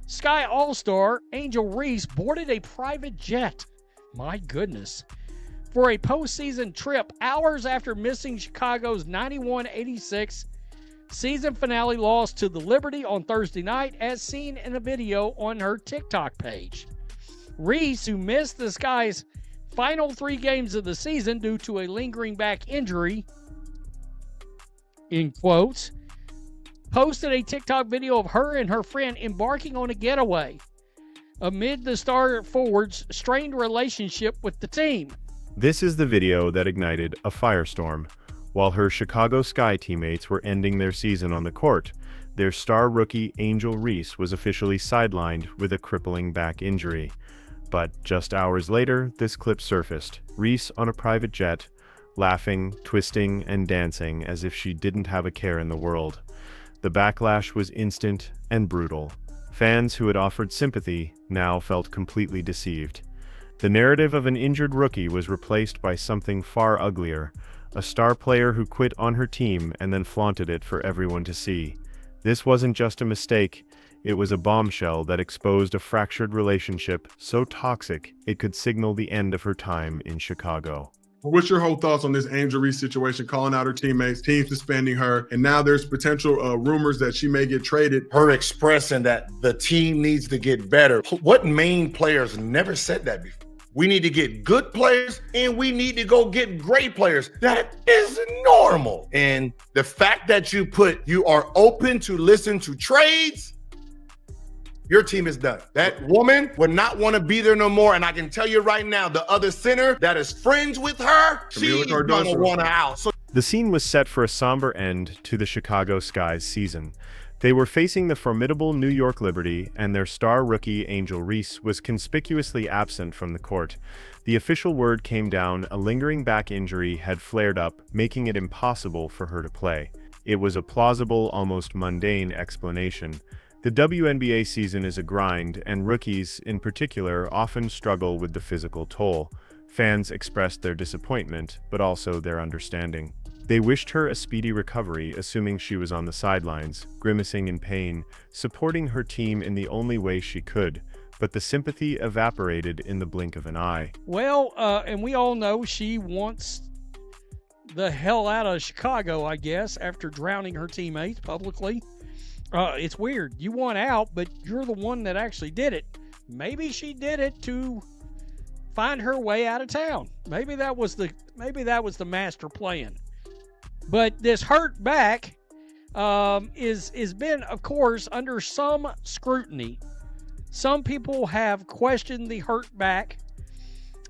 Sky All-Star Angel Reese boarded a private jet. My goodness. For a postseason trip hours after missing Chicago's 91-86 season finale loss to the Liberty on Thursday night, as seen in a video on her TikTok page. Reese, who missed the Sky's final 3 games of the season due to a lingering back injury, in quotes, posted a TikTok video of her and her friend embarking on a getaway amid the star forward's strained relationship with the team. This is the video that ignited a firestorm. While her Chicago Sky teammates were ending their season on the court, their star rookie Angel Reese was officially sidelined with a crippling back injury. But just hours later, this clip surfaced. Reese on a private jet, laughing, twisting, and dancing as if she didn't have a care in the world. The backlash was instant and brutal. Fans who had offered sympathy now felt completely deceived. The narrative of an injured rookie was replaced by something far uglier, a star player who quit on her team and then flaunted it for everyone to see. This wasn't just a mistake, it was a bombshell that exposed a fractured relationship so toxic it could signal the end of her time in Chicago. What's your whole thoughts on this Angel Reese situation, calling out her teammates, team suspending her, and now there's potential rumors that she may get traded? Her expressing that the team needs to get better. What main players never said that before? We need to get good players and we need to go get great players. That is normal. And the fact that you are open to listen to trades, your team is done. That woman would not want to be there no more. And I can tell you right now, the other center that is friends with her, she's gonna want her out. The scene was set for a somber end to the Chicago Sky's season. They were facing the formidable New York Liberty, and their star rookie Angel Reese was conspicuously absent from the court. The official word came down: a lingering back injury had flared up, making it impossible for her to play. It was a plausible, almost mundane explanation. The WNBA season is a grind, and rookies, in particular, often struggle with the physical toll. Fans expressed their disappointment, but also their understanding. They wished her a speedy recovery, assuming she was on the sidelines, grimacing in pain, supporting her team in the only way she could, but the sympathy evaporated in the blink of an eye. Well, and we all know she wants the hell out of Chicago, I guess, after drowning her teammates publicly. It's weird. You want out, but you're the one that actually did it. Maybe she did it to find her way out of town. Maybe that was the master plan. But this hurt back is been, of course, under some scrutiny. Some people have questioned the hurt back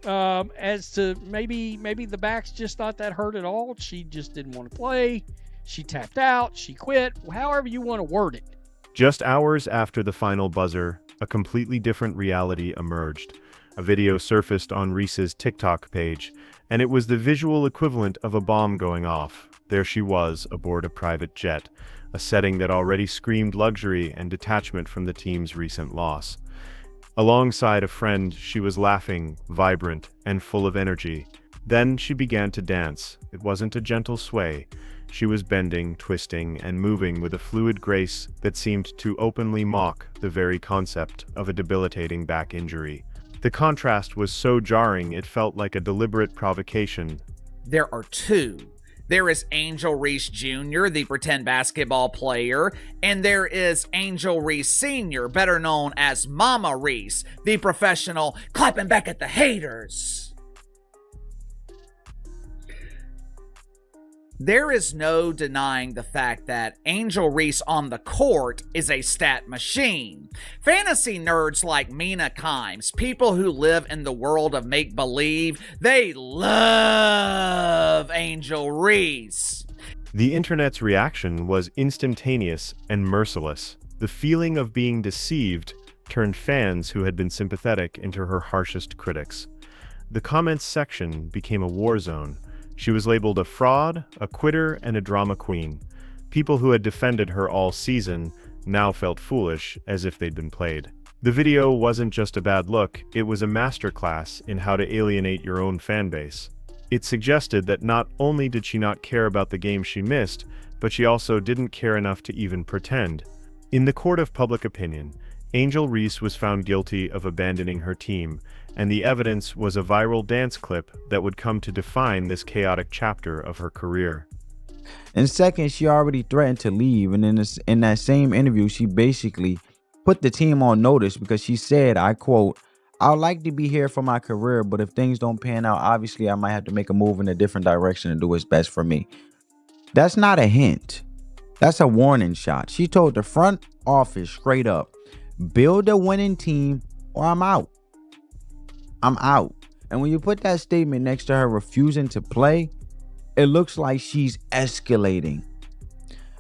as to maybe the back's just not that hurt at all. She just didn't want to play. She tapped out. She quit. However you want to word it. Just hours after the final buzzer, a completely different reality emerged. A video surfaced on Reese's TikTok page, and it was the visual equivalent of a bomb going off. There she was, aboard a private jet, a setting that already screamed luxury and detachment from the team's recent loss. Alongside a friend, she was laughing, vibrant, and full of energy. Then she began to dance. It wasn't a gentle sway. She was bending, twisting, and moving with a fluid grace that seemed to openly mock the very concept of a debilitating back injury. The contrast was so jarring it felt like a deliberate provocation. There are two. There is Angel Reese Jr., the pretend basketball player, and there is Angel Reese Sr., better known as Mama Reese, the professional clapping back at the haters. There is no denying the fact that Angel Reese on the court is a stat machine. Fantasy nerds like Mina Kimes, people who live in the world of make-believe, they love Angel Reese. The internet's reaction was instantaneous and merciless. The feeling of being deceived turned fans who had been sympathetic into her harshest critics. The comments section became a war zone. She was labeled a fraud, a quitter, and a drama queen. People who had defended her all season now felt foolish, as if they'd been played. The video wasn't just a bad look, it was a masterclass in how to alienate your own fanbase. It suggested that not only did she not care about the game she missed, but she also didn't care enough to even pretend. In the court of public opinion, Angel Reese was found guilty of abandoning her team, and the evidence was a viral dance clip that would come to define this chaotic chapter of her career. And second, she already threatened to leave, and in that same interview, she basically put the team on notice because she said, I quote, "I'd like to be here for my career, but if things don't pan out, obviously I might have to make a move in a different direction and do what's best for me." That's not a hint. That's a warning shot. She told the front office straight up, build a winning team or I'm out. I'm out. And when you put that statement next to her refusing to play, it looks like she's escalating.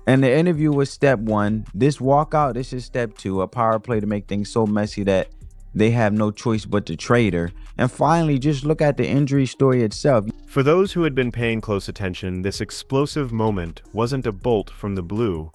And the interview was step one. This walkout, this is step two, a power play to make things so messy that they have no choice but to trade her. And finally, just look at the injury story itself. For those who had been paying close attention, this explosive moment wasn't a bolt from the blue.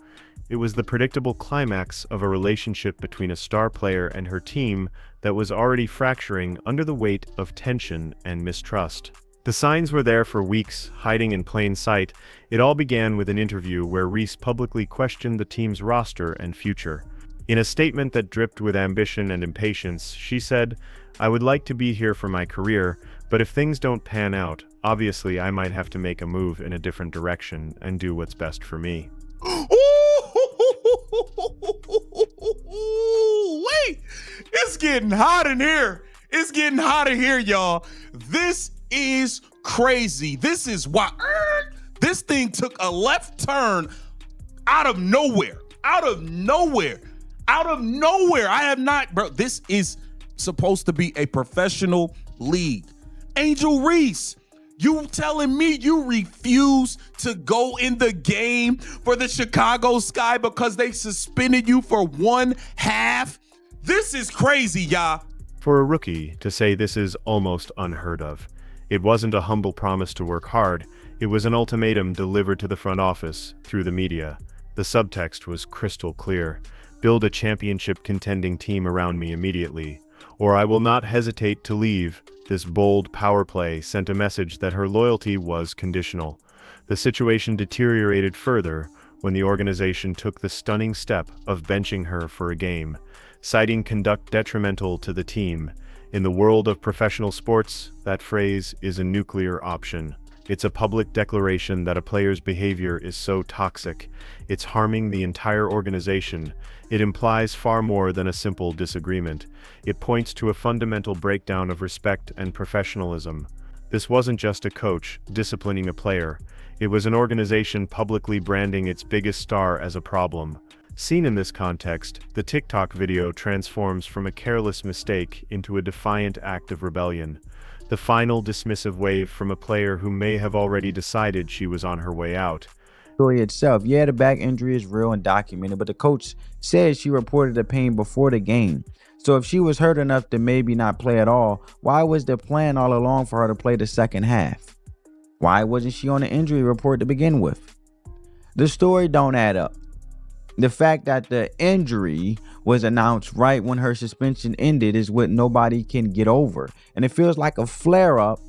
It was the predictable climax of a relationship between a star player and her team that was already fracturing under the weight of tension and mistrust. The signs were there for weeks, hiding in plain sight. It all began with an interview where Reese publicly questioned the team's roster and future. In a statement that dripped with ambition and impatience, she said, "I would like to be here for my career, but if things don't pan out, obviously I might have to make a move in a different direction and do what's best for me." Wait, it's getting hot in here. It's getting hot in here, y'all. This is crazy. This is why this thing took a left turn out of nowhere. Out of nowhere. I have not, bro. This is supposed to be a professional league. Angel Reese, you telling me you refuse to go in the game for the Chicago Sky because they suspended you for 1/2? This is crazy, y'all. For a rookie to say this is almost unheard of. It wasn't a humble promise to work hard. It was an ultimatum delivered to the front office through the media. The subtext was crystal clear. Build a championship contending team around me immediately, or I will not hesitate to leave. This bold power play sent a message that her loyalty was conditional. The situation deteriorated further when the organization took the stunning step of benching her for a game, citing conduct detrimental to the team. In the world of professional sports, that phrase is a nuclear option. It's a public declaration that a player's behavior is so toxic, it's harming the entire organization. It implies far more than a simple disagreement. It points to a fundamental breakdown of respect and professionalism. This wasn't just a coach disciplining a player. It was an organization publicly branding its biggest star as a problem. Seen in this context, the TikTok video transforms from a careless mistake into a defiant act of rebellion. The final dismissive wave from a player who may have already decided she was on her way out. Story itself, yeah, the back injury is real and documented, but the coach said she reported the pain before the game. So if she was hurt enough to maybe not play at all, why was the plan all along for her to play the second half? Why wasn't she on the injury report to begin with? The story don't add up. The fact that the injury was announced right when her suspension ended is what nobody can get over. And it feels like a flare-up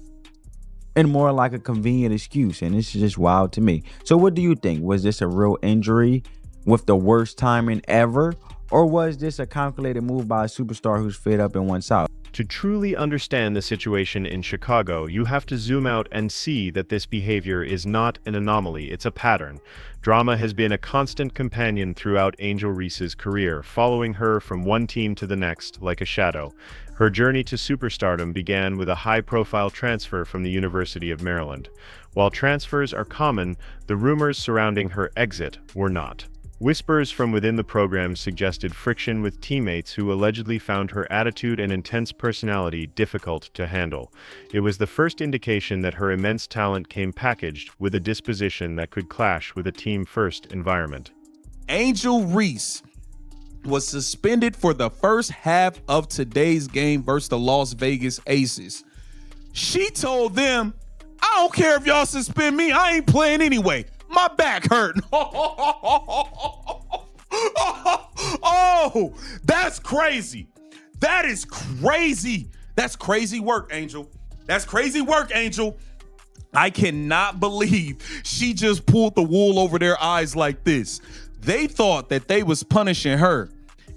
and more like a convenient excuse. And it's just wild to me. So what do you think? Was this a real injury with the worst timing ever? Or was this a calculated move by a superstar who's fed up and wants out? To truly understand the situation in Chicago, you have to zoom out and see that this behavior is not an anomaly, it's a pattern. Drama has been a constant companion throughout Angel Reese's career, following her from one team to the next like a shadow. Her journey to superstardom began with a high-profile transfer from the University of Maryland. While transfers are common, the rumors surrounding her exit were not. Whispers from within the program suggested friction with teammates who allegedly found her attitude and intense personality difficult to handle. It was the first indication that her immense talent came packaged with a disposition that could clash with a team-first environment. Angel Reese was suspended for the first half of today's game versus the Las Vegas Aces. She told them, "I don't care if y'all suspend me, I ain't playing anyway. My back hurt." Oh, that's crazy. That is crazy. That's crazy work, Angel. That's crazy work, Angel. I cannot believe she just pulled the wool over their eyes like this. They thought that they was punishing her,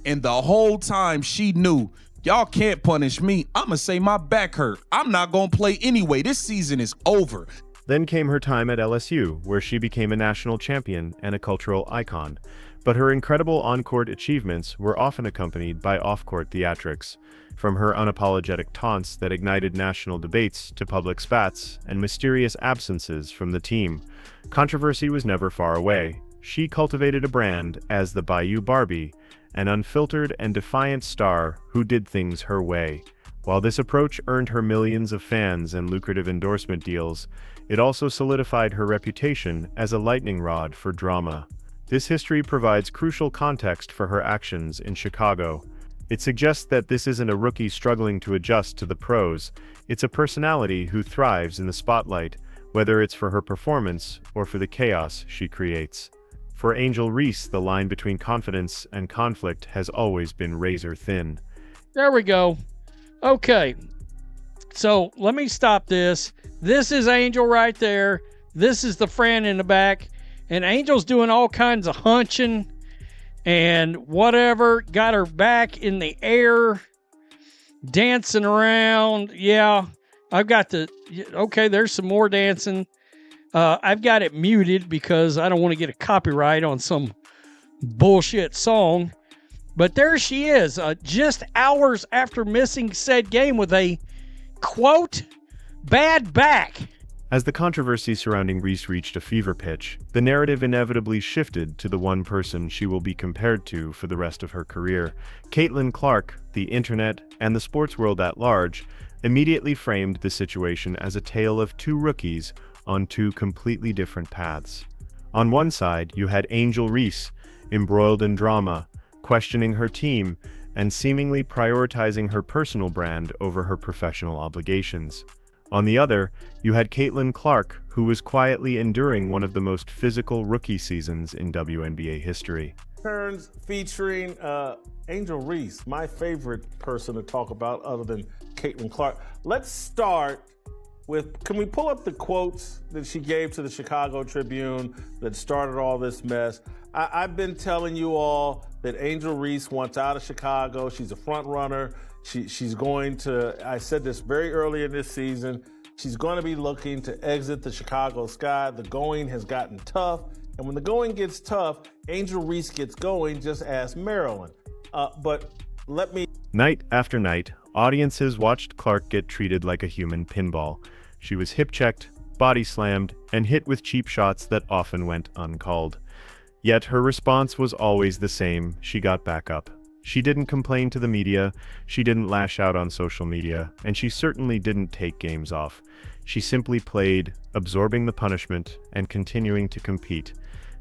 And the whole time she knew, y'all can't punish me. I'm going to say my back hurt. I'm not going to play anyway. This season is over. Then came her time at LSU, where she became a national champion and a cultural icon. But her incredible on-court achievements were often accompanied by off-court theatrics. From her unapologetic taunts that ignited national debates to public spats and mysterious absences from the team, controversy was never far away. She cultivated a brand as the Bayou Barbie, an unfiltered and defiant star who did things her way. While this approach earned her millions of fans and lucrative endorsement deals, it also solidified her reputation as a lightning rod for drama. This history provides crucial context for her actions in Chicago. It suggests that this isn't a rookie struggling to adjust to the pros. It's a personality who thrives in the spotlight, whether it's for her performance or for the chaos she creates. For Angel Reese, the line between confidence and conflict has always been razor thin. There we go. Okay. So let me stop this. This is Angel right there. This is the friend in the back. And Angel's doing all kinds of hunching and whatever. Got her back in the air, dancing around. Yeah, I've got the... Okay, there's some more dancing. I've got it muted because I don't want to get a copyright on some bullshit song. But there she is, just hours after missing said game with a, quote, bad back. As the controversy surrounding Reese reached a fever pitch, the narrative inevitably shifted to the one person she will be compared to for the rest of her career. Caitlin Clark, the internet, and the sports world at large immediately framed the situation as a tale of two rookies on two completely different paths. On one side, you had Angel Reese, embroiled in drama, questioning her team, and seemingly prioritizing her personal brand over her professional obligations. On the other, you had Caitlin Clark, who was quietly enduring one of the most physical rookie seasons in WNBA history. Turns featuring Angel Reese, my favorite person to talk about other than Caitlin Clark. Let's start with, can we pull up the quotes that she gave to the Chicago Tribune that started all this mess? I've been telling you all that Angel Reese wants out of Chicago. She's a front runner. She's going to, I said this very early in this season, she's going to be looking to exit the Chicago Sky. The going has gotten tough. And when the going gets tough, Angel Reese gets going, just ask Maryland. But let me... Night after night, audiences watched Clark get treated like a human pinball. She was hip-checked, body-slammed, and hit with cheap shots that often went uncalled. Yet her response was always the same. She got back up. She didn't complain to the media, she didn't lash out on social media, and she certainly didn't take games off. She simply played, absorbing the punishment and continuing to compete.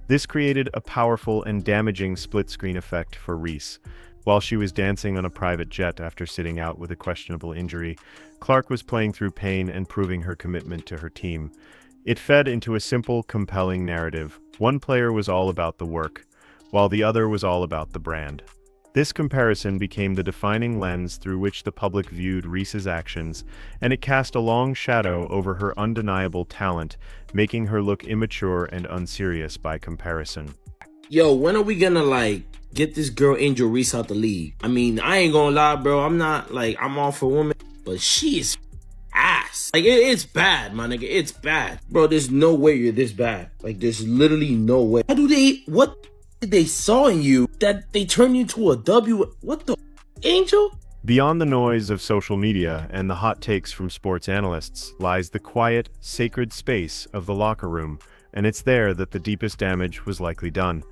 This created a powerful and damaging split-screen effect for Reese. While she was dancing on a private jet after sitting out with a questionable injury, Clark was playing through pain and proving her commitment to her team. It fed into a simple, compelling narrative. One player was all about the work, while the other was all about the brand. This comparison became the defining lens through which the public viewed Reese's actions, and it cast a long shadow over her undeniable talent, making her look immature and unserious by comparison. Yo, when are we gonna, get this girl Angel Reese out the league? I mean, I ain't gonna lie, bro. I'm not, I'm all for women, but she is ass. It's bad, my nigga. It's bad. Bro, there's no way you're this bad. There's literally no way. What did they saw in you that they turned you to a W? What the Angel? Beyond the noise of social media and the hot takes from sports analysts lies the quiet, sacred space of the locker room, and it's there that the deepest damage was likely done.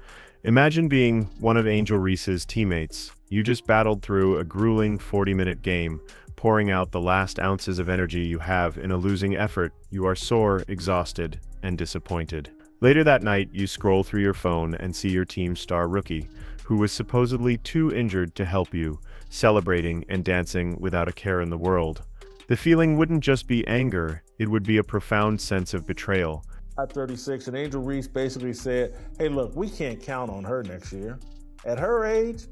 Imagine being one of Angel Reese's teammates. You just battled through a grueling 40-minute game, pouring out the last ounces of energy you have in a losing effort. You are sore, exhausted, and disappointed. Later that night, you scroll through your phone and see your team's star rookie, who was supposedly too injured to help you, celebrating and dancing without a care in the world. The feeling wouldn't just be anger, it would be a profound sense of betrayal. At 36, and Angel Reese basically said, hey, look, we can't count on her next year. At her age,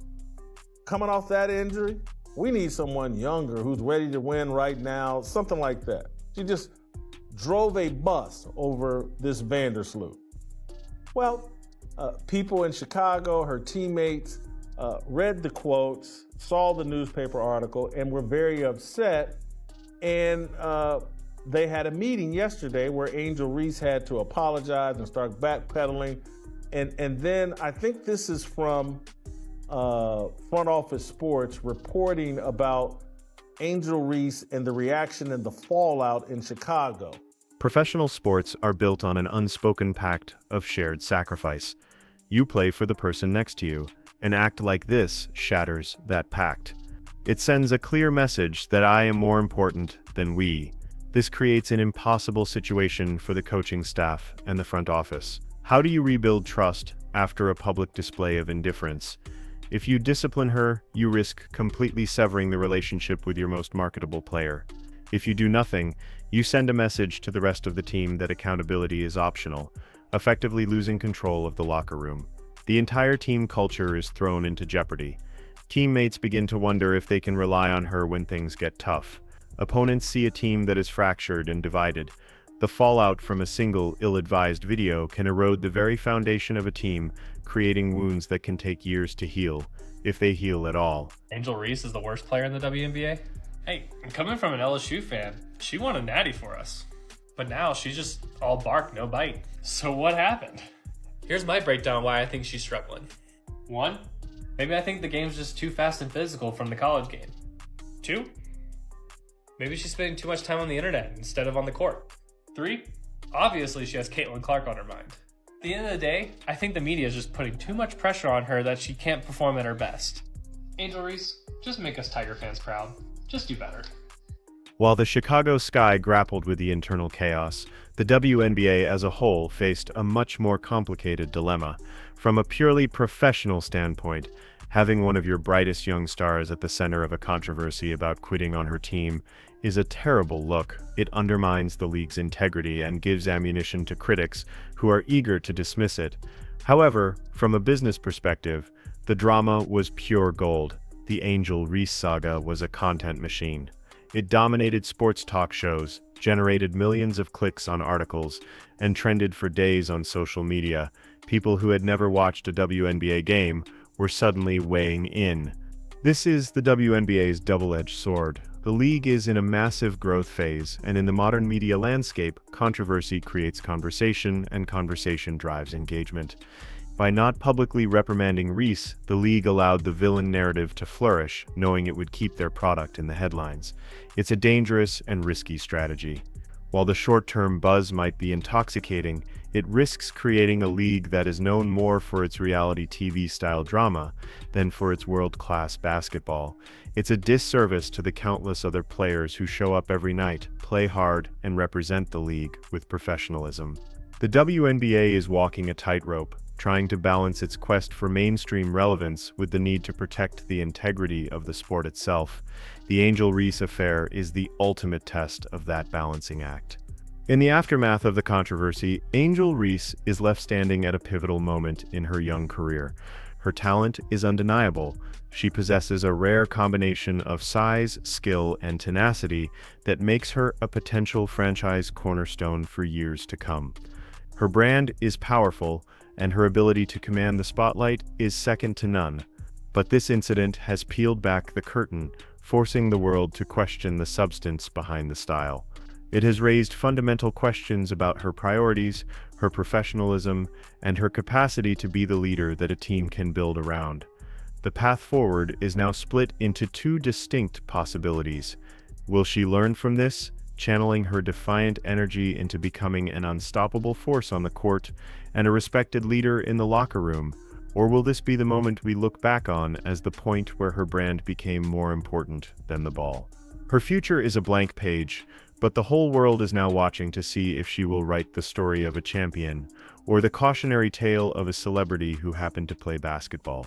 coming off that injury, we need someone younger who's ready to win right now, something like that. She just drove a bus over this Vandersloot. Well, people in Chicago, her teammates, read the quotes, saw the newspaper article, and were very upset. And they had a meeting yesterday where Angel Reese had to apologize and start backpedaling. And then I think this is from Front Office Sports reporting about Angel Reese and the reaction and the fallout in Chicago. Professional sports are built on an unspoken pact of shared sacrifice. You play for the person next to you. An act like this shatters that pact. It sends a clear message that I am more important than we. This creates an impossible situation for the coaching staff and the front office. How do you rebuild trust after a public display of indifference? If you discipline her, you risk completely severing the relationship with your most marketable player. If you do nothing, you send a message to the rest of the team that accountability is optional, effectively losing control of the locker room. The entire team culture is thrown into jeopardy. Teammates begin to wonder if they can rely on her when things get tough. Opponents see a team that is fractured and divided. The fallout from a single, ill-advised video can erode the very foundation of a team, creating wounds that can take years to heal, if they heal at all. Angel Reese is the worst player in the WNBA? Hey, coming from an LSU fan, she won a natty for us. But now she's just all bark, no bite. So what happened? Here's my breakdown of why I think she's struggling. 1, maybe I think the game's just too fast and physical from the college game. 2, maybe she's spending too much time on the internet instead of on the court. 3, obviously she has Caitlin Clark on her mind. At the end of the day, I think the media is just putting too much pressure on her that she can't perform at her best. Angel Reese, just make us Tiger fans proud. Just do better. While the Chicago Sky grappled with the internal chaos, the WNBA as a whole faced a much more complicated dilemma. From a purely professional standpoint, having one of your brightest young stars at the center of a controversy about quitting on her team is a terrible look. It undermines the league's integrity and gives ammunition to critics who are eager to dismiss it. However, from a business perspective, the drama was pure gold. The Angel Reese saga was a content machine. It dominated sports talk shows, generated millions of clicks on articles, and trended for days on social media. People who had never watched a WNBA game were suddenly weighing in. This is the WNBA's double-edged sword. The league is in a massive growth phase, and in the modern media landscape, controversy creates conversation, and conversation drives engagement. By not publicly reprimanding Reese, the league allowed the villain narrative to flourish, knowing it would keep their product in the headlines. It's a dangerous and risky strategy. While the short-term buzz might be intoxicating, it risks creating a league that is known more for its reality TV-style drama than for its world-class basketball. It's a disservice to the countless other players who show up every night, play hard, and represent the league with professionalism. The WNBA is walking a tightrope, trying to balance its quest for mainstream relevance with the need to protect the integrity of the sport itself. The Angel Reese affair is the ultimate test of that balancing act. In the aftermath of the controversy, Angel Reese is left standing at a pivotal moment in her young career. Her talent is undeniable. She possesses a rare combination of size, skill, and tenacity that makes her a potential franchise cornerstone for years to come. Her brand is powerful, and her ability to command the spotlight is second to none. But this incident has peeled back the curtain, forcing the world to question the substance behind the style. It has raised fundamental questions about her priorities, her professionalism, and her capacity to be the leader that a team can build around. The path forward is now split into two distinct possibilities. Will she learn from this, channeling her defiant energy into becoming an unstoppable force on the court and a respected leader in the locker room? Or will this be the moment we look back on as the point where her brand became more important than the ball? Her future is a blank page, but the whole world is now watching to see if she will write the story of a champion or the cautionary tale of a celebrity who happened to play basketball.